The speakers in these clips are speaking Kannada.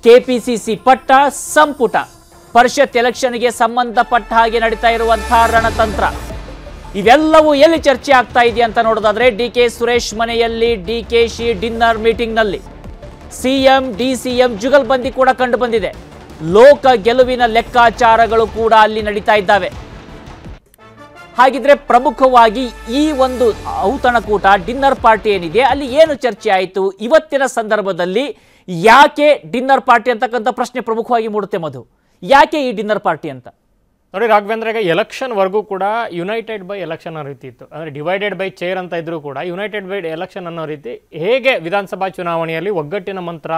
ಕೆಪಿಸಿಸಿ ಪಟ್ಟ ಸಂಪುಟ ಪರಿಷತ್ ಎಲೆಕ್ಷನ್ಗೆ ಸಂಬಂಧಪಟ್ಟ ಹಾಗೆ ನಡೀತಾ ಇರುವಂತಹ ರಣತಂತ್ರ ಇವೆಲ್ಲವೂ ಎಲ್ಲಿ ಚರ್ಚೆ ಆಗ್ತಾ ಇದೆ ಅಂತ ನೋಡೋದಾದ್ರೆ ಡಿಕೆ ಸುರೇಶ್ ಮನೆಯಲ್ಲಿ ಡಿಕೆಶಿ ಡಿನ್ನರ್ ಮೀಟಿಂಗ್ನಲ್ಲಿ ಸಿಎಂ ಡಿಸಿಎಂ ಜುಗಲ್ಬಂದಿ ಕೂಡ ಕಂಡು ಬಂದಿದೆ. ಲೋಕ ಗೆಲುವಿನ ಲೆಕ್ಕಾಚಾರಗಳು ಕೂಡ ಅಲ್ಲಿ ನಡೀತಾ ಇದ್ದಾವೆ. ಹಾಗಿದ್ರೆ ಪ್ರಮುಖವಾಗಿ ಈ ಒಂದು ಔತಣಕೂಟ ಡಿನ್ನರ್ ಪಾರ್ಟಿ ಏನಿದೆ ಅಲ್ಲಿ ಏನು ಚರ್ಚೆ ಆಯಿತು, ಇವತ್ತಿನ ಸಂದರ್ಭದಲ್ಲಿ ಯಾಕೆ ಡಿನ್ನರ್ ಪಾರ್ಟಿ ಅಂತಕ್ಕಂಥ ಪ್ರಶ್ನೆ ಪ್ರಮುಖವಾಗಿ ಮೂಡುತ್ತೆ. ಮಧು, ಯಾಕೆ ಈ ಡಿನ್ನರ್ ಪಾರ್ಟಿ ಅಂತ ನೋಡಿ ರಾಘವೇಂದ್ರ, ಈಗ ಎಲೆಕ್ಷನ್ವರೆಗೂ ಕೂಡ ಯುನೈಟೆಡ್ ಬೈ ಎಲೆಕ್ಷನ್ ಅನ್ನೋ ರೀತಿ ಇತ್ತು. ಅಂದರೆ ಡಿವೈಡೆಡ್ ಬೈ ಚೇರ್ ಅಂತ ಇದ್ರೂ ಕೂಡ ಯುನೈಟೆಡ್ ಬೈ ಎಲೆಕ್ಷನ್ ಅನ್ನೋ ರೀತಿ ಹೇಗೆ ವಿಧಾನಸಭಾ ಚುನಾವಣೆಯಲ್ಲಿ ಒಗ್ಗಟ್ಟಿನ ಮಂತ್ರ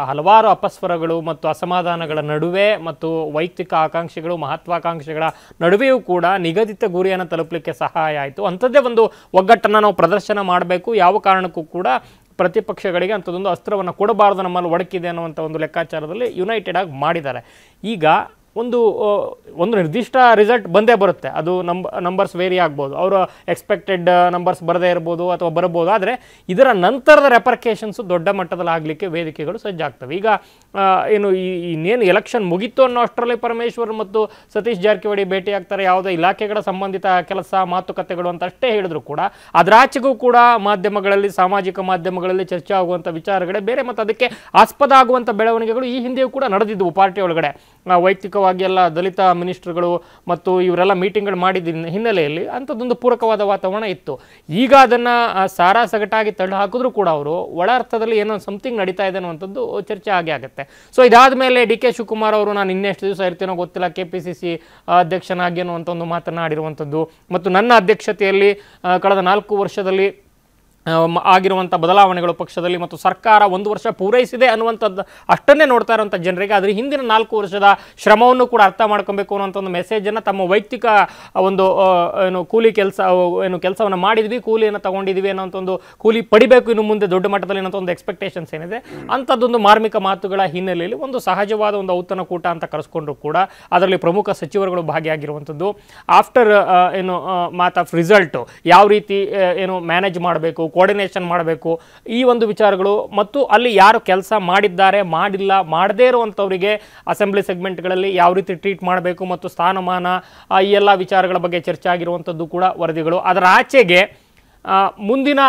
ಹಲವಾರು ಅಪಸ್ವರಗಳು ಮತ್ತು ಅಸಮಾಧಾನಗಳ ನಡುವೆ ಮತ್ತು ವೈಯಕ್ತಿಕ ಆಕಾಂಕ್ಷೆಗಳು ಮಹತ್ವಾಕಾಂಕ್ಷೆಗಳ ನಡುವೆಯೂ ಕೂಡ ನಿಗದಿತ ಗುರಿಯನ್ನು ತಲುಪಲಿಕ್ಕೆ ಸಹಾಯ ಆಯಿತು. ಅಂಥದ್ದೇ ಒಂದು ಒಗ್ಗಟ್ಟನ್ನು ನಾವು ಪ್ರದರ್ಶನ ಮಾಡಬೇಕು. ಯಾವ ಕಾರಣಕ್ಕೂ ಕೂಡ ಪ್ರತಿಪಕ್ಷಗಳಿಗೆ ಅಂಥದ್ದೊಂದು ಅಸ್ತ್ರವನ್ನು ಕೊಡಬಾರ್ದು, ನಮ್ಮಲ್ಲಿ ಒಡಕಿದೆ ಅನ್ನುವಂಥ ಒಂದು ಲೆಕ್ಕಾಚಾರದಲ್ಲಿ ಯುನೈಟೆಡ್ ಆಗಿ ಮಾಡಿದ್ದಾರೆ. ಈಗ ಒಂದು ನಿರ್ದಿಷ್ಟ ರಿಸಲ್ಟ್ ಬಂದೇ ಬರುತ್ತೆ. ಅದು ನಂಬರ್ಸ್ ವೇರಿ ಆಗ್ಬೋದು, ಅವರು ಎಕ್ಸ್ಪೆಕ್ಟೆಡ್ ನಂಬರ್ಸ್ ಬರದೇ ಇರ್ಬೋದು ಅಥವಾ ಬರಬಹುದು. ಆದರೆ ಇದರ ನಂತರದ ರೆಪರ್ಕೇಷನ್ಸು ದೊಡ್ಡ ಮಟ್ಟದಲ್ಲಿ ಆಗಲಿಕ್ಕೆ ವೇದಿಕೆಗಳು ಸಜ್ಜಾಗ್ತವೆ. ಈಗ ಇನ್ನೇನು ಎಲೆಕ್ಷನ್ ಮುಗಿತು ಅನ್ನೋ ಅಷ್ಟರಲ್ಲಿ ಪರಮೇಶ್ವರ್ ಮತ್ತು ಸತೀಶ್ ಜಾರಕಿಹೊಳಿ ಭೇಟಿ ಆಗ್ತಾರೆ, ಯಾವುದೇ ಇಲಾಖೆಗಳ ಸಂಬಂಧಿತ ಕೆಲಸ ಮಾತುಕತೆಗಳು ಅಂತ ಅಷ್ಟೇ ಹೇಳಿದ್ರು ಕೂಡ ಅದರಾಚೆಗೂ ಕೂಡ ಮಾಧ್ಯಮಗಳಲ್ಲಿ ಸಾಮಾಜಿಕ ಮಾಧ್ಯಮಗಳಲ್ಲಿ ಚರ್ಚೆ ಆಗುವಂಥ ವಿಚಾರಗಳೇ ಬೇರೆ ಮತ್ತು ಅದಕ್ಕೆ ಆಸ್ಪದ ಆಗುವಂಥ ಬೆಳವಣಿಗೆಗಳು ಈ ಹಿಂದೆಯೂ ಕೂಡ ನಡೆದಿದ್ದವು. ಪಾರ್ಟಿ ಒಳಗಡೆ ವೈಯಕ್ತಿಕವಾಗಿ ಎಲ್ಲ ದಲಿತ ಮಿನಿಸ್ಟರ್ಗಳು ಮತ್ತು ಇವರೆಲ್ಲ ಮೀಟಿಂಗ್ಗಳು ಮಾಡಿದ ಹಿನ್ನೆಲೆಯಲ್ಲಿ ಅಂಥದ್ದೊಂದು ಪೂರಕವಾದ ವಾತಾವರಣ ಇತ್ತು. ಈಗ ಅದನ್ನು ಸಾರಾಸಗಟಾಗಿ ತಳ್ಳಿ ಹಾಕಿದ್ರು ಕೂಡ ಅವರು ಒಳ ಅರ್ಥದಲ್ಲಿ ಏನೋ ಸಮಥಿಂಗ್ ನಡೀತಾ ಇದೆ ಅನ್ನುವಂಥದ್ದು ಚರ್ಚೆ ಆಗುತ್ತೆ. ಸೊ ಇದಾದ ಮೇಲೆ ಡಿ ಕೆ ಶಿವಕುಮಾರ್ ಅವರು ನಾನು ಇನ್ನೆಷ್ಟು ದಿವಸ ಇರ್ತೀನೋ ಗೊತ್ತಿಲ್ಲ ಕೆಪಿಸಿಸಿ ಅಧ್ಯಕ್ಷನಾಗಿ ಅನ್ನುವಂಥ ಒಂದು ಮಾತನಾಡಿರುವಂಥದ್ದು ಮತ್ತು ನನ್ನ ಅಧ್ಯಕ್ಷತೆಯಲ್ಲಿ ಕಳೆದ 4 ವರ್ಷದಲ್ಲಿ ಆಗಿರುವಂಥ ಬದಲಾವಣೆಗಳು ಪಕ್ಷದಲ್ಲಿ ಮತ್ತು ಸರ್ಕಾರ 1 ವರ್ಷ ಪೂರೈಸಿದೆ ಅನ್ನುವಂಥದ್ದು ಅಷ್ಟನ್ನೇ ನೋಡ್ತಾ ಇರುವಂಥ ಜನರಿಗೆ ಅದರ ಹಿಂದಿನ 4 ವರ್ಷದ ಶ್ರಮವನ್ನು ಕೂಡ ಅರ್ಥ ಮಾಡ್ಕೊಬೇಕು ಅನ್ನೋಂಥ ಒಂದು ಮೆಸೇಜನ್ನು ತಮ್ಮ ವೈಯಕ್ತಿಕ ಒಂದು ಕೂಲಿ ಕೆಲಸವನ್ನು ಮಾಡಿದ್ವಿ, ಕೂಲಿಯನ್ನು ತಗೊಂಡಿದ್ವಿ ಅನ್ನೋಂಥ ಒಂದು ಕೂಲಿ ಪಡಿಬೇಕು ಇನ್ನು ಮುಂದೆ ದೊಡ್ಡ ಮಟ್ಟದಲ್ಲಿ ಅನ್ನೋಂಥ ಒಂದು ಎಕ್ಸ್ಪೆಕ್ಟೇಷನ್ಸ್ ಏನಿದೆ ಅಂಥದ್ದೊಂದು ಮಾರ್ಮಿಕ ಮಾತುಗಳ ಹಿನ್ನೆಲೆಯಲ್ಲಿ ಒಂದು ಸಹಜವಾದ ಒಂದು ಔತಣಕೂಟ ಅಂತ ಕರೆಸ್ಕೊಂಡ್ರು ಕೂಡ ಅದರಲ್ಲಿ ಪ್ರಮುಖ ಸಚಿವರುಗಳು ಭಾಗಿಯಾಗಿರುವಂಥದ್ದು. ಆಫ್ಟರ್ ಮಾತ್ ಆಫ್ ರಿಸಲ್ಟು ಯಾವ ರೀತಿ ಮ್ಯಾನೇಜ್ ಮಾಡಬೇಕು, ಕೋಆರ್ಡಿನೇಷನ್ ಮಾಡಬೇಕು, ಈ ಒಂದು ವಿಚಾರಗಳು ಮತ್ತು ಅಲ್ಲಿ ಯಾರು ಕೆಲಸ ಮಾಡಿದ್ದಾರೆ ಮಾಡಿಲ್ಲ ಮಾಡದೇ ಇರುವಂಥವರಿಗೆ ಅಸೆಂಬ್ಲಿ ಸೆಗ್ಮೆಂಟ್ಗಳಲ್ಲಿ ಯಾವ ರೀತಿ ಟ್ರೀಟ್ ಮಾಡಬೇಕು ಮತ್ತು ಸ್ಥಾನಮಾನ ಈ ಎಲ್ಲ ವಿಚಾರಗಳ ಬಗ್ಗೆ ಚರ್ಚೆ ಆಗಿರುವಂಥದ್ದು ಕೂಡ ವರದಿಗಳು. ಅದರ ಆಚೆಗೆ ಮುಂದಿನ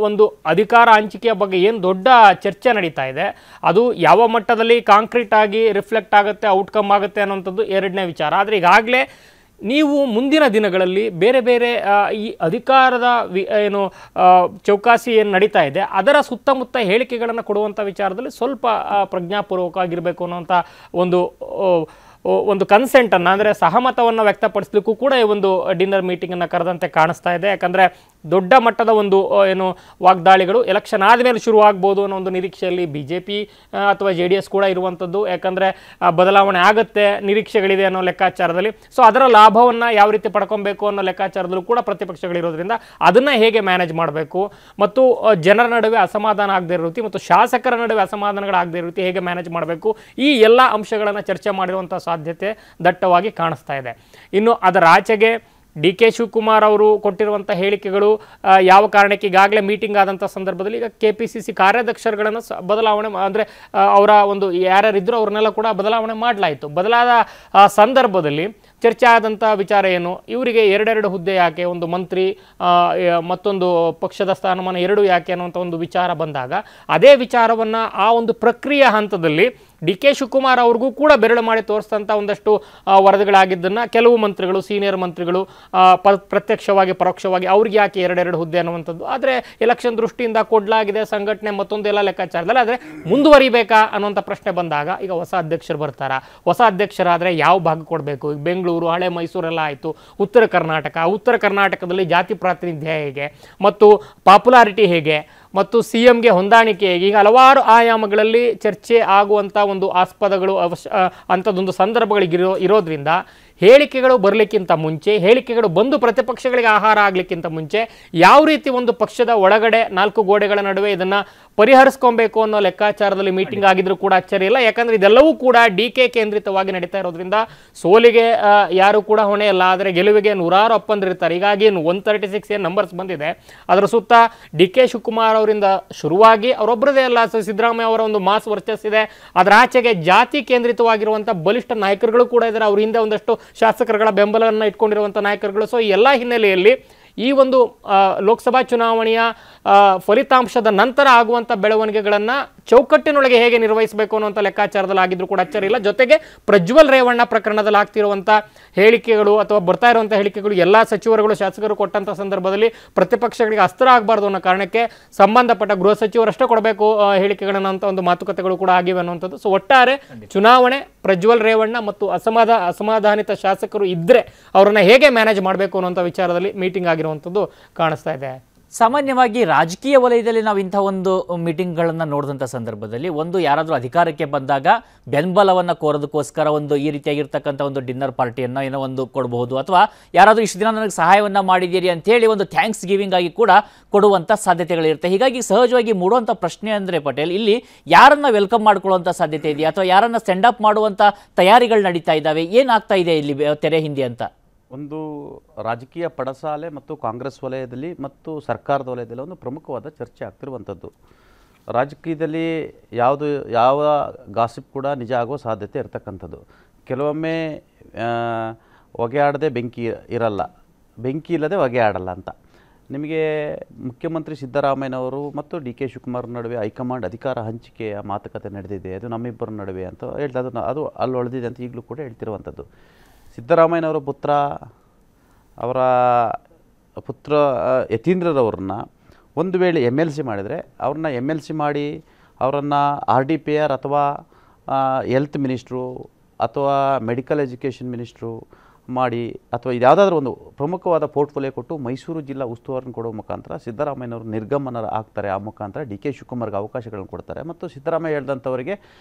ಒಂದು ಅಧಿಕಾರ ಹಂಚಿಕೆಯ ಬಗ್ಗೆ ಏನು ದೊಡ್ಡ ಚರ್ಚೆ ನಡೀತಾ ಇದೆ ಅದು ಯಾವ ಮಟ್ಟದಲ್ಲಿ ಕಾಂಕ್ರೀಟ್ ಆಗಿ ರಿಫ್ಲೆಕ್ಟ್ ಆಗುತ್ತೆ, ಔಟ್ಕಮ್ ಆಗುತ್ತೆ ಅನ್ನೋಂಥದ್ದು ಎರಡನೇ ವಿಚಾರ. ಆದರೆ ಈಗಾಗಲೇ ನೀವು ಮುಂದಿನ ದಿನಗಳಲ್ಲಿ ಬೇರೆ ಬೇರೆ ಈ ಅಧಿಕಾರದ ಚೌಕಾಸಿ ಏನು ನಡೀತಾ ಇದೆ ಅದರ ಸುತ್ತಮುತ್ತ ಹೇಳಿಕೆಗಳನ್ನು ಕೊಡುವಂಥ ವಿಚಾರದಲ್ಲಿ ಸ್ವಲ್ಪ ಪ್ರಜ್ಞಾಪೂರ್ವಕವಾಗಿರಬೇಕು ಅನ್ನೋಂಥ ಒಂದು ಕನ್ಸೆಂಟನ್ನು ಅಂದರೆ ಸಹಮತವನ್ನು ವ್ಯಕ್ತಪಡಿಸಲಿಕ್ಕೂ ಕೂಡ ಈ ಒಂದು ಡಿನ್ನರ್ ಮೀಟಿಂಗನ್ನು ಕರೆದಂತೆ ಕಾಣಿಸ್ತಾ ಇದೆ. ಯಾಕಂದರೆ ದೊಡ್ಡ ಮಟ್ಟದ ಒಂದು ವಾಗ್ದಾಳಿಗಳು ಎಲೆಕ್ಷನ್ ಆದಮೇಲೆ ಶುರುವಾಗ್ಬೋದು ಅನ್ನೋ ಒಂದು ನಿರೀಕ್ಷೆಯಲ್ಲಿ BJP ಅಥವಾ JDS ಕೂಡ ಇರುವಂಥದ್ದು. ಯಾಕಂದರೆ ಬದಲಾವಣೆ ಆಗುತ್ತೆ ನಿರೀಕ್ಷೆಗಳಿದೆ ಅನ್ನೋ ಲೆಕ್ಕಾಚಾರದಲ್ಲಿ. ಸೊ ಅದರ ಲಾಭವನ್ನು ಯಾವ ರೀತಿ ಪಡ್ಕೊಬೇಕು ಅನ್ನೋ ಲೆಕ್ಕಾಚಾರದಲ್ಲೂ ಕೂಡ ಪ್ರತಿಪಕ್ಷಗಳಿರೋದ್ರಿಂದ ಅದನ್ನು ಹೇಗೆ ಮ್ಯಾನೇಜ್ ಮಾಡಬೇಕು ಮತ್ತು ಜನರ ನಡುವೆ ಅಸಮಾಧಾನ ಆಗದೇ ಇರೋ ರೀತಿ ಮತ್ತು ಶಾಸಕರ ನಡುವೆ ಅಸಮಾಧಾನಗಳಾಗದೇ ಇರೋ ರೀತಿ ಹೇಗೆ ಮ್ಯಾನೇಜ್ ಮಾಡಬೇಕು, ಈ ಎಲ್ಲ ಅಂಶಗಳನ್ನು ಚರ್ಚೆ ಮಾಡಿರುವಂಥ ಸಾಧ್ಯತೆ ದಟ್ಟವಾಗಿ ಕಾಣಿಸ್ತಾ ಇದೆ. ಇನ್ನು ಅದರ ಆಚೆಗೆ ಡಿ ಕೆ ಶಿವಕುಮಾರ್ ಅವರು ಕೊಟ್ಟಿರುವಂಥ ಹೇಳಿಕೆಗಳು ಯಾವ ಕಾರಣಕ್ಕೆ ಈಗಾಗಲೇ ಮೀಟಿಂಗ್ ಆದಂಥ ಸಂದರ್ಭದಲ್ಲಿ ಈಗ KPCC ಕಾರ್ಯಾಧ್ಯಕ್ಷರುಗಳನ್ನು ಬದಲಾವಣೆ ಅಂದರೆ ಅವರ ಒಂದು ಯಾರ್ಯಾರಿದ್ದರೂ ಅವ್ರನ್ನೆಲ್ಲ ಕೂಡ ಬದಲಾವಣೆ ಮಾಡಲಾಯಿತು. ಬದಲಾದ ಸಂದರ್ಭದಲ್ಲಿ ಚರ್ಚೆ ಆದಂಥ ವಿಚಾರ ಏನು, ಇವರಿಗೆ 2 ಹುದ್ದೆ ಯಾಕೆ, ಒಂದು ಮಂತ್ರಿ ಮತ್ತೊಂದು ಪಕ್ಷದ ಸ್ಥಾನಮಾನ 2 ಯಾಕೆ ಅನ್ನುವಂಥ ಒಂದು ವಿಚಾರ ಬಂದಾಗ ಅದೇ ವಿಚಾರವನ್ನು ಆ ಒಂದು ಪ್ರಕ್ರಿಯೆ ಹಂತದಲ್ಲಿ ಡಿ ಕೆ ಶಿವಕುಮಾರ್ ಅವ್ರಿಗೂ ಕೂಡ ಬೆರಳು ಮಾಡಿ ತೋರಿಸಿದಂಥ ಒಂದಷ್ಟು ವರದಿಗಳಾಗಿದ್ದನ್ನು ಕೆಲವು ಮಂತ್ರಿಗಳು ಸೀನಿಯರ್ ಮಂತ್ರಿಗಳು ಪ್ರತ್ಯಕ್ಷವಾಗಿ ಪರೋಕ್ಷವಾಗಿ ಅವ್ರಿಗೆ ಯಾಕೆ 2 ಹುದ್ದೆ ಅನ್ನುವಂಥದ್ದು. ಆದರೆ ಎಲೆಕ್ಷನ್ ದೃಷ್ಟಿಯಿಂದ ಕೊಡಲಾಗಿದೆ ಸಂಘಟನೆ ಮತ್ತೊಂದೆಲ್ಲ ಲೆಕ್ಕಾಚಾರದಲ್ಲಿ. ಆದರೆ ಮುಂದುವರಿಬೇಕಾ ಅನ್ನುವಂಥ ಪ್ರಶ್ನೆ ಬಂದಾಗ ಈಗ ಹೊಸ ಅಧ್ಯಕ್ಷರು ಬರ್ತಾರಾ, ಹೊಸ ಅಧ್ಯಕ್ಷರಾದರೆ ಯಾವ ಭಾಗ ಕೊಡಬೇಕು, ಈಗ ಬೆಂಗಳೂರು ಹಳೆ ಮೈಸೂರೆಲ್ಲ ಆಯಿತು, ಉತ್ತರ ಕರ್ನಾಟಕದಲ್ಲಿ ಜಾತಿ ಪ್ರಾತಿನಿಧ್ಯ ಹೇಗೆ ಮತ್ತು ಪಾಪ್ಯುಲಾರಿಟಿ ಹೇಗೆ ಮತ್ತು CMಗೆ ಹೊಂದಾಣಿಕೆ ಹೇಗೆ, ಈಗ ಹಲವಾರು ಆಯಾಮಗಳಲ್ಲಿ ಚರ್ಚೆ ಆಗುವಂಥ ಒಂದು ಆಸ್ಪದಗಳು ಅಂಥದ್ದೊಂದು ಸಂದರ್ಭಗಳಿಗಿರೋದ್ರಿಂದ ಹೇಳಿಕೆಗಳು ಬರಲಿಕ್ಕಿಂತ ಮುಂಚೆ, ಹೇಳಿಕೆಗಳು ಬಂದು ಪ್ರತಿಪಕ್ಷಗಳಿಗೆ ಆಹಾರ ಆಗಲಿಕ್ಕಿಂತ ಮುಂಚೆ ಯಾವ ರೀತಿ ಒಂದು ಪಕ್ಷದ ಒಳಗಡೆ 4 ಗೋಡೆಗಳ ನಡುವೆ ಇದನ್ನು ಪರಿಹರಿಸ್ಕೊಬೇಕು ಅನ್ನೋ ಲೆಕ್ಕಾಚಾರದಲ್ಲಿ ಮೀಟಿಂಗ್ ಆಗಿದ್ರು ಕೂಡ ಅಚ್ಚರಿ ಇಲ್ಲ. ಯಾಕಂದರೆ ಇದೆಲ್ಲವೂ ಕೂಡ DK ಕೇಂದ್ರಿತವಾಗಿ ನಡೀತಾ ಇರೋದ್ರಿಂದ ಸೋಲಿಗೆ ಯಾರು ಕೂಡ ಹೊಣೆ ಇಲ್ಲ, ಆದರೆ ಗೆಲುವಿಗೆ ನೂರಾರು ಅಪ್ಪಂದಿರ್ತಾರೆ. ಹೀಗಾಗಿ 136 ಏನು ನಂಬರ್ಸ್ ಬಂದಿದೆ ಅದರ ಸುತ್ತ DK ಶಿವಕುಮಾರ್ ಅವರಿಂದ ಶುರುವಾಗಿ ಅವರೊಬ್ಬರದೇ ಅಲ್ಲ, ಸಿದ್ದರಾಮಯ್ಯ ಅವರ ಒಂದು ಮಾಸ್ ವರ್ಚಸ್ಸಿದೆ. ಅದರ ಆಚೆಗೆ ಜಾತಿ ಕೇಂದ್ರಿತವಾಗಿರುವಂಥ ಬಲಿಷ್ಠ ನಾಯಕರುಗಳು ಕೂಡ ಇದ್ದಾರೆ. ಅವ್ರ ಹಿಂದೆ ಒಂದಷ್ಟು ಶಾಸಕರುಗಳ ಬೆಂಬಲವನ್ನು ಇಟ್ಕೊಂಡಿರುವಂಥ ನಾಯಕರುಗಳು. ಸೊ ಈ ಎಲ್ಲ ಹಿನ್ನೆಲೆಯಲ್ಲಿ ಈ ಒಂದು ಲೋಕಸಭಾ ಚುನಾವಣೆಯ ಫಲಿತಾಂಶದ ನಂತರ ಆಗುವಂಥ ಬೆಳವಣಿಗೆಗಳನ್ನು ಚೌಕಟ್ಟಿನೊಳಗೆ ಹೇಗೆ ನಿರ್ವಹಿಸಬೇಕು ಅನ್ನುವಂಥ ಲೆಕ್ಕಾಚಾರದಲ್ಲಿ ಆಗಿದ್ರು ಕೂಡ ಅಚ್ಚರಿ ಇಲ್ಲ. ಜೊತೆಗೆ ಪ್ರಜ್ವಲ್ ರೇವಣ್ಣ ಪ್ರಕರಣದಲ್ಲಿ ಆಗ್ತಿರುವಂಥ ಹೇಳಿಕೆಗಳು ಅಥವಾ ಬರ್ತಾ ಇರುವಂಥ ಹೇಳಿಕೆಗಳು ಎಲ್ಲ ಸಚಿವರುಗಳು ಶಾಸಕರು ಕೊಟ್ಟಂಥ ಸಂದರ್ಭದಲ್ಲಿ ಪ್ರತಿಪಕ್ಷಗಳಿಗೆ ಅಸ್ತ್ರ ಆಗಬಾರ್ದು ಅನ್ನೋ ಕಾರಣಕ್ಕೆ ಸಂಬಂಧಪಟ್ಟ ಗೃಹ ಸಚಿವರಷ್ಟೇ ಕೊಡಬೇಕು ಹೇಳಿಕೆಗಳನ್ನು ಅಂತ ಒಂದು ಮಾತುಕತೆಗಳು ಕೂಡ ಆಗಿವೆ ಅನ್ನುವಂಥದ್ದು. ಸೊ ಒಟ್ಟಾರೆ ಚುನಾವಣೆ ಪ್ರಜ್ವಲ್ ರೇವಣ್ಣ ಮತ್ತು ಅಸಮಾಧಾನಿತ ಶಾಸಕರು ಇದ್ದರೆ ಅವರನ್ನು ಹೇಗೆ ಮ್ಯಾನೇಜ್ ಮಾಡಬೇಕು ಅನ್ನುವಂಥ ವಿಚಾರದಲ್ಲಿ ಮೀಟಿಂಗ್ ಆಗಿರುವಂಥದ್ದು ಕಾಣಿಸ್ತಾ ಇದೆ. ಸಾಮಾನ್ಯವಾಗಿ ರಾಜಕೀಯ ವಲಯದಲ್ಲಿ ನಾವು ಇಂಥ ಒಂದು ಮೀಟಿಂಗ್ಗಳನ್ನು ನೋಡಿದಂಥ ಸಂದರ್ಭದಲ್ಲಿ ಒಂದು ಯಾರಾದರೂ ಅಧಿಕಾರಕ್ಕೆ ಬಂದಾಗ ಬೆಂಬಲವನ್ನು ಕೋರೋದಕ್ಕೋಸ್ಕರ ಒಂದು ಈ ರೀತಿಯಾಗಿರ್ತಕ್ಕಂಥ ಒಂದು ಡಿನ್ನರ್ ಪಾರ್ಟಿಯನ್ನು ಏನೋ ಒಂದು ಕೊಡಬಹುದು, ಅಥವಾ ಯಾರಾದರೂ ಇಷ್ಟು ದಿನ ನನಗೆ ಸಹಾಯವನ್ನು ಮಾಡಿದ್ದೀರಿ ಅಂತೇಳಿ ಒಂದು ಥ್ಯಾಂಕ್ಸ್ ಗಿವಿಂಗ್ ಆಗಿ ಕೂಡ ಕೊಡುವಂಥ ಸಾಧ್ಯತೆಗಳಿರುತ್ತೆ. ಹೀಗಾಗಿ ಸಹಜವಾಗಿ ಮೂಡುವಂಥ ಪ್ರಶ್ನೆ ಅಂದರೆ ಪಟೇಲ್, ಇಲ್ಲಿ ಯಾರನ್ನು ವೆಲ್ಕಮ್ ಮಾಡ್ಕೊಳ್ಳುವಂಥ ಸಾಧ್ಯತೆ ಇದೆಯಾ ಅಥವಾ ಯಾರನ್ನು ಸೆಂಡ್ ಅಪ್ ಮಾಡುವಂಥ ತಯಾರಿಗಳು ನಡೀತಾ ಇದ್ದಾವೆ, ಏನಾಗ್ತಾ ಇದೆ ಇಲ್ಲಿ ತೆರೆ ಹಿಂದೆ ಅಂತ? ಒಂದು ರಾಜಕೀಯ ಪಡಸಾಲೆ ಮತ್ತು ಕಾಂಗ್ರೆಸ್ ವಲಯದಲ್ಲಿ ಮತ್ತು ಸರ್ಕಾರದ ವಲಯದಲ್ಲಿ ಒಂದು ಪ್ರಮುಖವಾದ ಚರ್ಚೆ ಆಗ್ತಿರುವಂಥದ್ದು. ರಾಜಕೀಯದಲ್ಲಿ ಯಾವ ಗಾಸಿಪ್ ಕೂಡ ನಿಜ ಆಗುವ ಸಾಧ್ಯತೆ ಇರತಕ್ಕಂಥದ್ದು. ಕೆಲವೊಮ್ಮೆ ಹೊಗೆ ಆಡದೆ ಬೆಂಕಿ ಇರಲ್ಲ, ಬೆಂಕಿ ಇಲ್ಲದೆ ಹೊಗೆ ಆಡಲ್ಲ ಅಂತ. ನಿಮಗೆ ಮುಖ್ಯಮಂತ್ರಿ ಸಿದ್ದರಾಮಯ್ಯನವರು ಮತ್ತು DK ಶಿವಕುಮಾರ್ ನಡುವೆ ಹೈಕಮಾಂಡ್ ಅಧಿಕಾರ ಹಂಚಿಕೆಯ ಮಾತುಕತೆ ನಡೆದಿದೆ, ಅದು ನಮ್ಮಿಬ್ಬರ ನಡುವೆ ಅಂತ ಹೇಳ್ತಾ ಅದು ಅಲ್ಲಿ ಹೊಳೆದಿದೆ ಅಂತ ಈಗಲೂ ಕೂಡ ಹೇಳ್ತಿರುವಂಥದ್ದು. ಸಿದ್ದರಾಮಯ್ಯನವರ ಅವರ ಪುತ್ರ ಯತೀಂದ್ರರವ್ರನ್ನ ಒಂದು ವೇಳೆ MLC ಮಾಡಿದರೆ ಅವ್ರನ್ನ MLC ಮಾಡಿ ಅವರನ್ನು RDPR ಅಥವಾ ಹೆಲ್ತ್ ಮಿನಿಸ್ಟ್ರು ಅಥವಾ ಮೆಡಿಕಲ್ ಎಜುಕೇಷನ್ ಮಿನಿಸ್ಟ್ರು ಮಾಡಿ ಅಥವಾ ಯಾವುದಾದ್ರೂ ಒಂದು ಪ್ರಮುಖವಾದ ಪೋರ್ಟ್ಫೋಲಿಯೋ ಕೊಟ್ಟು ಮೈಸೂರು ಜಿಲ್ಲಾ ಉಸ್ತುವಾರಿನ ಕೊಡುವ ಮುಖಾಂತರ ಸಿದ್ದರಾಮಯ್ಯನವರು ನಿರ್ಗಮನ ಆಗ್ತಾರೆ. ಆ ಮುಖಾಂತರ DK ಶಿವಕುಮಾರ್ಗೆ ಅವಕಾಶಗಳನ್ನು ಕೊಡ್ತಾರೆ ಮತ್ತು ಸಿದ್ದರಾಮಯ್ಯ ಹೇಳ್ದಂಥವರಿಗೆ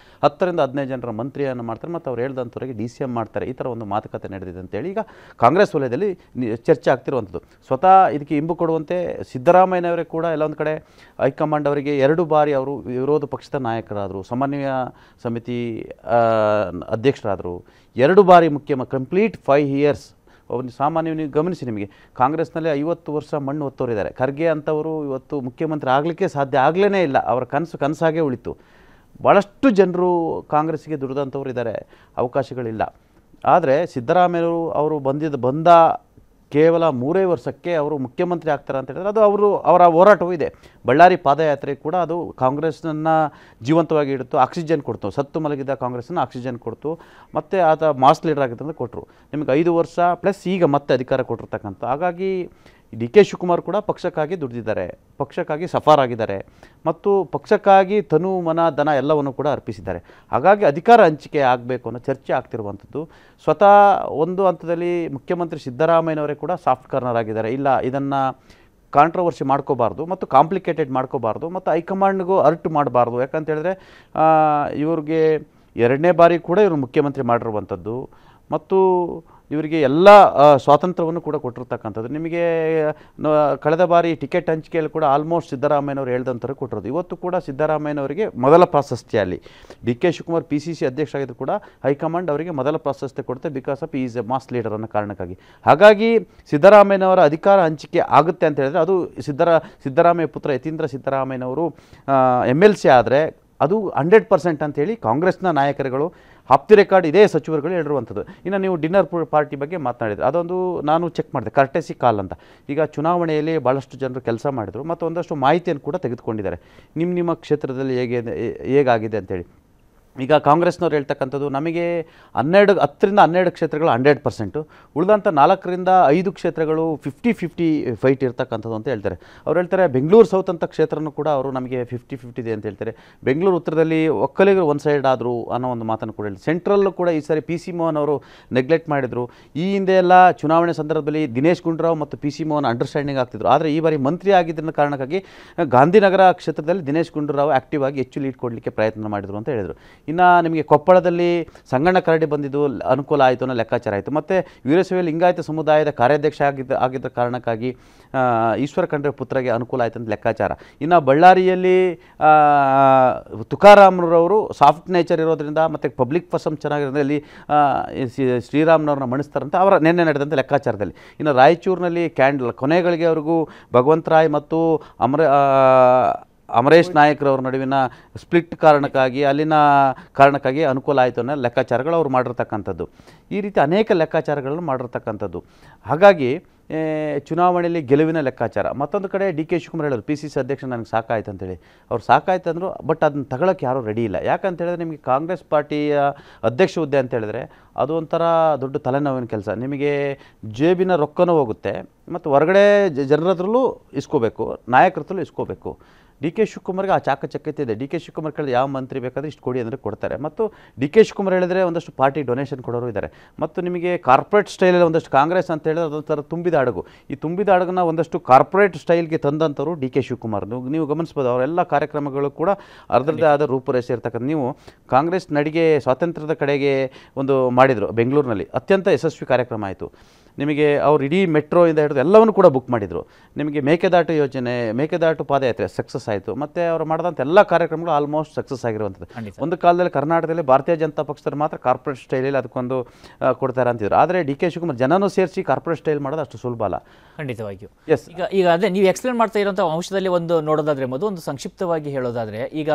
10 ರಿಂದ 15 ಜನರ ಮಂತ್ರಿಯನ್ನು ಮಾಡ್ತಾರೆ ಮತ್ತು ಅವ್ರು ಹೇಳ್ದಂಥವರಿಗೆ DCM ಮಾಡ್ತಾರೆ. ಈ ಥರ ಒಂದು ಮಾತುಕತೆ ನಡೆದಿದೆ ಅಂತೇಳಿ ಈಗ ಕಾಂಗ್ರೆಸ್ ವಲಯದಲ್ಲಿ ಚರ್ಚೆ ಆಗ್ತಿರುವಂಥದ್ದು. ಸ್ವತಃ ಇದಕ್ಕೆ ಇಂಬು ಕೊಡುವಂತೆ ಸಿದ್ದರಾಮಯ್ಯನವರೇ ಕೂಡ ಎಲ್ಲೊಂದು ಕಡೆ ಹೈಕಮಾಂಡ್ ಅವರಿಗೆ 2 ಬಾರಿ ಅವರು ವಿರೋಧ ಪಕ್ಷದ ನಾಯಕರಾದರು, ಸಮನ್ವಯ ಸಮಿತಿ ಅಧ್ಯಕ್ಷರಾದರು, 2 ಬಾರಿ ಕಂಪ್ಲೀಟ್ 5 ಇಯರ್ಸ್. ಒಂದು ಸಾಮಾನ್ಯ ನೀವು ಗಮನಿಸಿ, ನಿಮಗೆ ಕಾಂಗ್ರೆಸ್ನಲ್ಲಿ 50 ವರ್ಷ ಮಣ್ಣು ಹೊತ್ತವರಿದ್ದಾರೆ. ಖರ್ಗೆ ಅಂಥವರು ಇವತ್ತು ಮುಖ್ಯಮಂತ್ರಿ ಆಗಲಿಕ್ಕೆ ಸಾಧ್ಯ ಆಗಲೇ ಇಲ್ಲ, ಅವರ ಕನಸಾಗೇ ಉಳಿತು. ಭಾಳಷ್ಟು ಜನರು ಕಾಂಗ್ರೆಸ್ಸಿಗೆ ದುಡಿದಂಥವ್ರು ಇದ್ದಾರೆ, ಅವಕಾಶಗಳಿಲ್ಲ. ಆದರೆ ಸಿದ್ದರಾಮಯ್ಯವರು ಅವರು ಬಂದ ಕೇವಲ 3 ವರ್ಷಕ್ಕೆ ಅವರು ಮುಖ್ಯಮಂತ್ರಿ ಆಗ್ತಾರೆ ಅಂತ ಹೇಳಿದ್ರೆ ಅದು ಅವರ ಹೋರಾಟವೂ ಇದೆ. ಬಳ್ಳಾರಿ ಪಾದಯಾತ್ರೆ ಕೂಡ ಅದು ಕಾಂಗ್ರೆಸ್ನನ್ನು ಜೀವಂತವಾಗಿ ಇಡ್ತು, ಆಕ್ಸಿಜನ್ ಕೊಡ್ತು. ಸತ್ತು ಮಲಗಿದ್ದ ಕಾಂಗ್ರೆಸ್ಸನ್ನು ಆಕ್ಸಿಜನ್ ಕೊಡ್ತು. ಮತ್ತು ಆತ ಮಾಸ್ ಲೀಡರ್ ಆಗಿದ್ದಂತ ಕೊಟ್ಟರು. ನಿಮಗೆ 5 ವರ್ಷ ಪ್ಲಸ್ ಈಗ ಮತ್ತೆ ಅಧಿಕಾರ ಕೊಟ್ಟಿರ್ತಕ್ಕಂಥ. ಹಾಗಾಗಿ DK ಶಿವಕುಮಾರ್ ಕೂಡ ಪಕ್ಷಕ್ಕಾಗಿ ದುಡಿದಿದ್ದಾರೆ, ಪಕ್ಷಕ್ಕಾಗಿ ಸಫಾರಾಗಿದ್ದಾರೆ ಮತ್ತು ಪಕ್ಷಕ್ಕಾಗಿ ತನು ಮನ ಧನ ಎಲ್ಲವನ್ನು ಕೂಡ ಅರ್ಪಿಸಿದ್ದಾರೆ. ಹಾಗಾಗಿ ಅಧಿಕಾರ ಹಂಚಿಕೆ ಆಗಬೇಕು ಅನ್ನೋ ಚರ್ಚೆ ಆಗ್ತಿರುವಂಥದ್ದು. ಸ್ವತಃ ಒಂದು ಹಂತದಲ್ಲಿ ಮುಖ್ಯಮಂತ್ರಿ ಸಿದ್ದರಾಮಯ್ಯನವರೇ ಕೂಡ ಸಾಫ್ಟ್ ಕಾರ್ನರ್ ಆಗಿದ್ದಾರೆ. ಇಲ್ಲ, ಇದನ್ನು ಕಾಂಟ್ರವರ್ಸಿ ಮಾಡ್ಕೋಬಾರ್ದು ಮತ್ತು ಕಾಂಪ್ಲಿಕೇಟೆಡ್ ಮಾಡ್ಕೋಬಾರ್ದು ಮತ್ತು ಹೈಕಮಾಂಡ್ಗೂ ಅರ್ಟ್ ಮಾಡಬಾರ್ದು. ಯಾಕಂತ ಹೇಳಿದ್ರೆ ಇವ್ರಿಗೆ 2ನೇ ಬಾರಿ ಕೂಡ ಇವರು ಮುಖ್ಯಮಂತ್ರಿ ಮಾಡಿರುವಂಥದ್ದು ಮತ್ತು ಇವರಿಗೆ ಎಲ್ಲ ಸ್ವಾತಂತ್ರ್ಯವನ್ನು ಕೂಡ ಕೊಟ್ಟಿರ್ತಕ್ಕಂಥದ್ದು. ನಿಮಗೆ ಕಳೆದ ಬಾರಿ ಟಿಕೆಟ್ ಹಂಚಿಕೆಯಲ್ಲಿ ಕೂಡ ಆಲ್ಮೋಸ್ಟ್ ಸಿದ್ದರಾಮಯ್ಯನವರು ಹೇಳ್ದಂಥವ್ರು ಕೊಟ್ಟಿರೋದು. ಇವತ್ತು ಕೂಡ ಸಿದ್ದರಾಮಯ್ಯನವರಿಗೆ ಮೊದಲ ಪ್ರಾಶಸ್ತ್ಯ. ಅಲ್ಲಿ DK ಶಿವಕುಮಾರ್ PCC ಅಧ್ಯಕ್ಷ ಆಗಿದ್ದು ಕೂಡ ಹೈಕಮಾಂಡ್ ಅವರಿಗೆ ಮೊದಲ ಪ್ರಾಶಸ್ತ್ಯ ಕೊಡುತ್ತೆ, because of is a mass leader ಅನ್ನೋ ಕಾರಣಕ್ಕಾಗಿ. ಹಾಗಾಗಿ ಸಿದ್ದರಾಮಯ್ಯನವರ ಅಧಿಕಾರ ಹಂಚಿಕೆ ಆಗುತ್ತೆ ಅಂತ ಹೇಳಿದ್ರೆ ಅದು ಸಿದ್ದರಾಮಯ್ಯ ಪುತ್ರ ಯತೀಂದ್ರ ಸಿದ್ದರಾಮಯ್ಯನವರು MLC ಆದರೆ ಅದು 100% ಅಂತೇಳಿ ಕಾಂಗ್ರೆಸ್ನ ನಾಯಕರುಗಳು ಆಫ್ ದಿ ರೆಕಾರ್ಡ್ ಇದೇ ಸಚಿವರುಗಳು ಹೇಳಿರುವಂಥದ್ದು. ಇನ್ನು ನೀವು ಡಿನ್ನರ್ ಪಾರ್ಟಿ ಬಗ್ಗೆ ಮಾತನಾಡಿದ್ರು, ಅದೊಂದು ನಾನು ಚೆಕ್ ಮಾಡಿದೆ, ಕರ್ಟೆಸಿ ಕಾಲ್ ಅಂತ. ಈಗ ಚುನಾವಣೆಯಲ್ಲಿ ಭಾಳಷ್ಟು ಜನರು ಕೆಲಸ ಮಾಡಿದರು ಮತ್ತು ಒಂದಷ್ಟು ಮಾಹಿತಿಯನ್ನು ಕೂಡ ತೆಗೆದುಕೊಂಡಿದ್ದಾರೆ ನಿಮ್ಮ ಕ್ಷೇತ್ರದಲ್ಲಿ ಹೇಗಾಗಿದೆ ಅಂತೇಳಿ. ಈಗ ಕಾಂಗ್ರೆಸ್ನವ್ರು ಹೇಳ್ತಕ್ಕಂಥದ್ದು ನಮಗೆ 10 ರಿಂದ 12 ಕ್ಷೇತ್ರಗಳು 100%, ಉಳಿದಂಥ 4 ರಿಂದ 5 ಕ್ಷೇತ್ರಗಳು 50-50 ಫೈಟ್ ಇರ್ತಕ್ಕಂಥದ್ದು ಅಂತ ಹೇಳ್ತಾರೆ. ಅವ್ರು ಹೇಳ್ತಾರೆ ಬೆಂಗಳೂರು ಸೌತ್ ಅಂತ ಕ್ಷೇತ್ರನೂ ಕೂಡ ಅವರು ನಮಗೆ 50-50 ಇದೆ ಅಂತ ಹೇಳ್ತಾರೆ. ಬೆಂಗಳೂರು ಉತ್ತರದಲ್ಲಿ ಒಕ್ಕಲಿಗರು ಒಂದು ಸೈಡ್ ಆದರು ಅನ್ನೋ ಒಂದು ಮಾತನ್ನು ಕೂಡ ಹೇಳಿ. ಸೆಂಟ್ರಲ್ಲೂ ಕೂಡ ಈ ಸಾರಿ PC ಮೋಹನ್ ಅವರು ನೆಗ್ಲೆಕ್ಟ್ ಮಾಡಿದರು. ಈ ಹಿಂದೆ ಎಲ್ಲ ಚುನಾವಣೆ ಸಂದರ್ಭದಲ್ಲಿ ದಿನೇಶ್ ಗುಂಡೂರಾವ್ ಮತ್ತು PC ಮೋಹನ್ ಅಂಡರ್ಸ್ಟ್ಯಾಂಡಿಂಗ್ ಆಗ್ತಿದ್ರು. ಆದರೆ ಈ ಬಾರಿ ಮಂತ್ರಿ ಆಗಿದ್ದ ಕಾರಣಕ್ಕಾಗಿ ಗಾಂಧಿನಗರ ಕ್ಷೇತ್ರದಲ್ಲಿ ದಿನೇಶ್ ಗುಂಡೂರಾವ್ ಆ್ಯಕ್ಟಿವ್ ಆಗಿ ಹೆಚ್ಚು ಲೀಡ್ ಕೊಡಲಿಕ್ಕೆ ಪ್ರಯತ್ನ ಮಾಡಿದರು ಅಂತ ಹೇಳಿದರು. ಇನ್ನು ನಿಮಗೆ ಕೊಪ್ಪಳದಲ್ಲಿ ಸಂಗಣ್ಣ ಕರಡಿ ಬಂದಿದ್ದು ಅನುಕೂಲ ಆಯಿತು ಅನ್ನೋ ಲೆಕ್ಕಾಚಾರ ಆಯಿತು. ಮತ್ತು ವೀರಶೈವ ಲಿಂಗಾಯತ ಸಮುದಾಯದ ಕಾರ್ಯಾಧ್ಯಕ್ಷ ಆಗಿದ್ದ ಕಾರಣಕ್ಕಾಗಿ ಈಶ್ವರ ಖಂಡ್ರೆ ಪುತ್ರಗೆ ಅನುಕೂಲ ಆಯಿತು ಅಂತ ಲೆಕ್ಕಾಚಾರ. ಇನ್ನು ಬಳ್ಳಾರಿಯಲ್ಲಿ ತುಕಾರಾಮ್ರವರು ಸಾಫ್ಟ್ ನೇಚರ್ ಇರೋದ್ರಿಂದ ಮತ್ತು ಪಬ್ಲಿಕ್ ಪರ್ಸನ್ ಚೆನ್ನಾಗಿರೋದ್ರಿಂದ ಇಲ್ಲಿ ಶ್ರೀರಾಮ್ನವ್ರನ್ನ ಮಣಿಸ್ತಾರಂತ ಅವರ ನಿನ್ನೆ ನಡೆದಂಥ ಲೆಕ್ಕಾಚಾರದಲ್ಲಿ. ಇನ್ನು ರಾಯಚೂರಿನಲ್ಲಿ ಕೊನೆಗಳಿಗೆ ಅವ್ರಿಗೂ ಭಗವಂತ ರಾಯ್ ಮತ್ತು ಅಮರೇಶ್ ನಾಯಕ್ರವ್ರ ನಡುವಿನ ಸ್ಪ್ಲಿಟ್ ಕಾರಣಕ್ಕಾಗಿ ಅನುಕೂಲ ಆಯಿತು ಅನ್ನೋ ಲೆಕ್ಕಾಚಾರಗಳು ಅವ್ರು ಮಾಡಿರ್ತಕ್ಕಂಥದ್ದು. ಈ ರೀತಿ ಅನೇಕ ಲೆಕ್ಕಾಚಾರಗಳನ್ನು ಮಾಡಿರ್ತಕ್ಕಂಥದ್ದು. ಹಾಗಾಗಿ ಚುನಾವಣೆಯಲ್ಲಿ ಗೆಲುವಿನ ಲೆಕ್ಕಾಚಾರ. ಮತ್ತೊಂದು ಕಡೆ ಡಿ ಕೆ ಶಿವಕುಮಾರ್ ಹೇಳೋರು PCC ಅಧ್ಯಕ್ಷ ನನಗೆ ಸಾಕಾಯ್ತು ಅಂತೇಳಿ. ಅವ್ರು ಸಾಕಾಯ್ತು ಅಂದರು, ಬಟ್ ಅದನ್ನ ತಗೊಳ್ಳೋಕ್ಕೆ ಯಾರೂ ರೆಡಿ ಇಲ್ಲ. ಯಾಕಂತ ಹೇಳಿದ್ರೆ ನಿಮಗೆ ಕಾಂಗ್ರೆಸ್ ಪಾರ್ಟಿಯ ಅಧ್ಯಕ್ಷ ಹುದ್ದೆ ಅಂತ ಹೇಳಿದ್ರೆ ಅದು ಒಂಥರ ದೊಡ್ಡ ತಲೆನೋವಿನ ಕೆಲಸ. ನಿಮಗೆ ಜೇಬಿನ ರೊಕ್ಕನೂ ಹೋಗುತ್ತೆ ಮತ್ತು ಹೊರಗಡೆ ಜನರ ಹತ್ರಲ್ಲೂ ಇಸ್ಕೋಬೇಕು, ನಾಯಕರ ಹತ್ರಲ್ಲೂ ಇಸ್ಕೋಬೇಕು. ಡಿ ಕೆ ಶಿವಕುಮಾರ್ಗೆ ಆ ಚಾಕಚಕ್ಯತೆ ಇದೆ. ಡಿ ಕೆ ಶಿವಕುಮಾರ್ ಕೇಳಿದ್ರೆ ಯಾವ ಮಂತ್ರಿ ಬೇಕಾದರೆ ಇಷ್ಟು ಕೊಡಿ ಅಂದರೆ ಕೊಡ್ತಾರೆ. ಮತ್ತು ಡಿ ಕೆ ಶಿವಕುಮಾರ್ ಹೇಳಿದ್ರೆ ಒಂದಷ್ಟು ಪಾರ್ಟಿ ಡೊನೇಷನ್ ಕೊಡೋರು ಇದ್ದಾರೆ. ಮತ್ತು ನಿಮಗೆ ಕಾರ್ಪೊರೇಟ್ ಸ್ಟೈಲಲ್ಲಿ ಒಂದಷ್ಟು ಕಾಂಗ್ರೆಸ್ ಅಂತ ಹೇಳಿದ್ರೆ ಅದೊಂಥರ ತುಂಬಿದ ಹಡಗು. ಈ ತುಂಬಿದ ಹಡಗನ್ನ ಒಂದಷ್ಟು ಕಾರ್ಪೊರೇಟ್ ಸ್ಟೈಲ್ಗೆ ತಂದಂಥವ್ರು ಡಿ ಕೆ ಶಿವಕುಮಾರ್. ನೀವು ಗಮನಿಸ್ಬೋದು, ಅವರೆಲ್ಲ ಕಾರ್ಯಕ್ರಮಗಳು ಕೂಡ ಅದರದ್ದೇ ಆದ ರೂಪುರೇಷೆ ಇರ್ತಕ್ಕಂಥ. ನೀವು ಕಾಂಗ್ರೆಸ್ ನಡಿಗೆ ಸ್ವಾತಂತ್ರ್ಯದ ಕಡೆಗೆ ಒಂದು ಮಾಡಿದರು ಬೆಂಗಳೂರಿನಲ್ಲಿ, ಅತ್ಯಂತ ಯಶಸ್ವಿ ಕಾರ್ಯಕ್ರಮ ಆಯಿತು. ನಿಮಗೆ ಅವ್ರು ಇಡೀ ಮೆಟ್ರೋಯಿಂದ ಹಿಡಿದು ಎಲ್ಲವನ್ನು ಕೂಡ ಬುಕ್ ಮಾಡಿದರು. ನಿಮಗೆ ಮೇಕೆದಾಟು ಯೋಜನೆ, ಮೇಕೆದಾಟು ಪಾದಯಾತ್ರೆ ಸಕ್ಸಸ್ ಆಯಿತು. ಮತ್ತು ಅವರು ಮಾಡಿದಂಥ ಎಲ್ಲ ಕಾರ್ಯಕ್ರಮಗಳು ಆಲ್ಮೋಸ್ಟ್ ಸಕ್ಸಸ್ ಆಗಿರುವಂಥದ್ದು. ಒಂದು ಕಾಲದಲ್ಲಿ ಕರ್ನಾಟಕದಲ್ಲಿ ಭಾರತೀಯ ಜನತಾ ಪಕ್ಷದವ್ರು ಮಾತ್ರ ಕಾರ್ಪೊರೇಟ್ ಸ್ಟೈಲಲ್ಲಿ ಅದಕ್ಕೊಂದು ಕೊಡ್ತಾರೆ ಅಂತಿದ್ರು. ಆದರೆ ಡಿ ಕೆ ಶಿವಕುಮಾರ್ ಜನನೂ ಸೇರಿಸಿ ಕಾರ್ಪೊರೇಟ್ ಸ್ಟೈಲ್ ಮಾಡೋದು ಅಷ್ಟು ಸುಲಭ ಅಲ್ಲ. ಖಂಡಿತವಾಗಿಯೂ. ಎಸ್, ಈಗ ಅದೇ ನೀವು ಎಕ್ಸ್ಪ್ಲೇನ್ ಮಾಡ್ತಾ ಇರೋಂಥ ಅಂಶದಲ್ಲಿ ಒಂದು ನೋಡೋದಾದ್ರೆ ಒಂದು ಸಂಕ್ಷಿಪ್ತವಾಗಿ ಹೇಳೋದಾದ್ರೆ, ಈಗ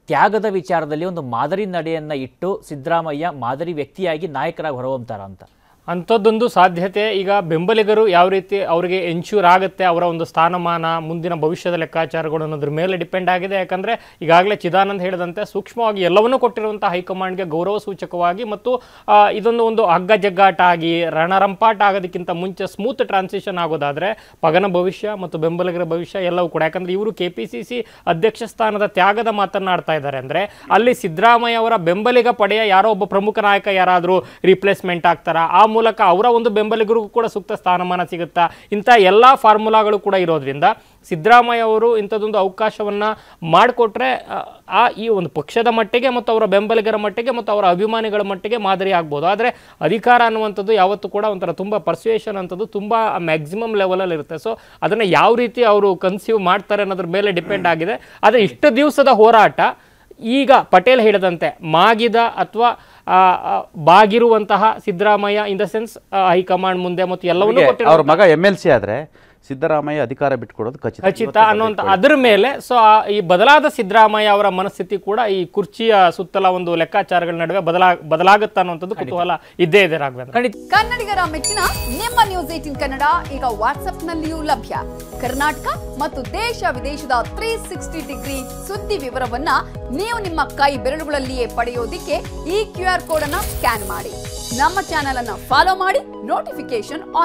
ತ್ಯಾಗದ ವಿಚಾರದಲ್ಲಿ ಒಂದು ಮಾದರಿ ನಡೆಯನ್ನ ಇಟ್ಟು ಸಿದ್ದರಾಮಯ್ಯ ಮಾದರಿ ವ್ಯಕ್ತಿಯಾಗಿ ನಾಯಕರಾಗಿ ಹೊರಹೊಮ್ತಾರ ಅಂತ ಅಂಥದ್ದೊಂದು ಸಾಧ್ಯತೆ ಈಗ ಬೆಂಬಲಿಗರು ಯಾವ ರೀತಿ ಅವರಿಗೆ ಎನ್ಶ್ಯೂರ್ ಆಗುತ್ತೆ, ಅವರ ಒಂದು ಸ್ಥಾನಮಾನ, ಮುಂದಿನ ಭವಿಷ್ಯದ ಲೆಕ್ಕಾಚಾರಗಳು ಅನ್ನೋದ್ರ ಮೇಲೆ ಡಿಪೆಂಡ್ ಆಗಿದೆ. ಯಾಕಂದರೆ ಈಗಾಗಲೇ ಚಿದಾನಂದ್ ಹೇಳಿದಂತೆ ಸೂಕ್ಷ್ಮವಾಗಿ ಎಲ್ಲವನ್ನೂ ಕೊಟ್ಟಿರುವಂಥ ಹೈಕಮಾಂಡ್ಗೆ ಗೌರವ ಸೂಚಕವಾಗಿ ಮತ್ತು ಇದೊಂದು ಹಗ್ಗ ಜಗ್ಗಾಟ ಆಗಿ ರಣರಂಪಾಟ ಆಗೋದಕ್ಕಿಂತ ಮುಂಚೆ ಸ್ಮೂತ್ ಟ್ರಾನ್ಸಿಷನ್ ಆಗೋದಾದರೆ ಪಗನ ಭವಿಷ್ಯ ಮತ್ತು ಬೆಂಬಲಿಗರ ಭವಿಷ್ಯ ಎಲ್ಲವೂ ಕೂಡ. ಯಾಕಂದರೆ ಇವರು KPCC ಅಧ್ಯಕ್ಷ ಸ್ಥಾನದ ತ್ಯಾಗದ ಮಾತನ್ನಾಡ್ತಾ ಇದ್ದಾರೆ ಅಂದರೆ ಅಲ್ಲಿ ಸಿದ್ದರಾಮಯ್ಯ ಅವರ ಬೆಂಬಲಿಗ ಪಡೆಯ ಯಾರೋ ಒಬ್ಬ ಪ್ರಮುಖ ನಾಯಕ ಯಾರಾದರೂ ರಿಪ್ಲೇಸ್ಮೆಂಟ್ ಆಗ್ತಾರಾ, ಆ ಮೂಲಕ ಅವರ ಒಂದು ಬೆಂಬಲಿಗರಿಗೂ ಕೂಡ ಸೂಕ್ತ ಸ್ಥಾನಮಾನ ಸಿಗುತ್ತಾ, ಇಂಥ ಎಲ್ಲ ಫಾರ್ಮುಲಾಗಳು ಕೂಡ ಇರೋದ್ರಿಂದ ಸಿದ್ದರಾಮಯ್ಯ ಅವರು ಇಂಥದ್ದೊಂದು ಅವಕಾಶವನ್ನು ಮಾಡಿಕೊಟ್ರೆ ಈ ಒಂದು ಪಕ್ಷದ ಮಟ್ಟಿಗೆ ಮತ್ತು ಅವರ ಬೆಂಬಲಿಗರ ಮಟ್ಟಿಗೆ ಮತ್ತು ಅವರ ಅಭಿಮಾನಿಗಳ ಮಟ್ಟಿಗೆ ಮಾದರಿ ಆಗ್ಬೋದು. ಆದರೆ ಅಧಿಕಾರ ಅನ್ನುವಂಥದ್ದು ಯಾವತ್ತೂ ಕೂಡ ಒಂಥರ ತುಂಬ ಪರ್ಸುಯೇಷನ್ ಅಂಥದ್ದು ತುಂಬ ಮ್ಯಾಕ್ಸಿಮಮ್ ಲೆವೆಲಲ್ಲಿ ಇರುತ್ತೆ. ಸೊ ಅದನ್ನು ಯಾವ ರೀತಿ ಅವರು ಕನ್ಸೀವ್ ಮಾಡ್ತಾರೆ ಅನ್ನೋದ್ರ ಮೇಲೆ ಡಿಪೆಂಡ್ ಆಗಿದೆ. ಆದರೆ ಇಷ್ಟು ದಿವಸದ ಹೋರಾಟ ಈಗ ಪಟೇಲ್ ಹೇಳಿದಂತೆ ಮಾಗಿದ ಅಥವಾ ಬಾಗಿರುವಂತಹ Siddaramaiah in the sense high command ಮುಂದೆ ಮತ್ತು ಎಲ್ಲವನ್ನೂ ಅವ್ರ ಮಗ MLC ಆದ್ರೆ ಸಿದ್ದರಾಮಯ್ಯ ಅಧಿಕಾರ ಬಿಟ್ಕೊಡೋದು ಖಚಿತ ಅನ್ನುವಂಥ ಅದರ ಮೇಲೆ ಸೊ ಈ ಬದಲಾದ ಸಿದ್ದರಾಮಯ್ಯ ಅವರ ಮನಸ್ಥಿತಿ ಕೂಡ ಈ ಕುರ್ಚಿಯ ಸುತ್ತಲ ಒಂದು ಲೆಕ್ಕಾಚಾರಗಳ ನಡುವೆ ಬದಲಾಗುತ್ತಾ ಅನ್ನುವಂಥದ್ದು ಕುತೂಹಲ ಇದ್ದೇ ಇದೆ ರಾಘವೇಂದ್ರ. ಕನ್ನಡಿಗರ ಮೆಚ್ಚಿನ ನಿಮ್ಮ ನ್ಯೂಸ್ 18 ಕನ್ನಡ ಈಗ ವಾಟ್ಸ್ಆಪ್ನಲ್ಲಿಯೂ ಲಭ್ಯ. ಕರ್ನಾಟಕ ಮತ್ತು ದೇಶ ವಿದೇಶದ 360 ಡಿಗ್ರಿ ಸುದ್ದಿ ವಿವರವನ್ನ ನೀವು ನಿಮ್ಮ ಕೈ ಬೆರಳುಗಳಲ್ಲಿಯೇ ಪಡೆಯೋದಿಕ್ಕೆ ಈ QR ಕೋಡ್ ಅನ್ನ ಸ್ಕ್ಯಾನ್ ಮಾಡಿ. ನಮ್ಮ ಚಾನೆಲ್ ಅನ್ನ ಫಾಲೋ ಮಾಡಿ, ನೋಟಿಫಿಕೇಶನ್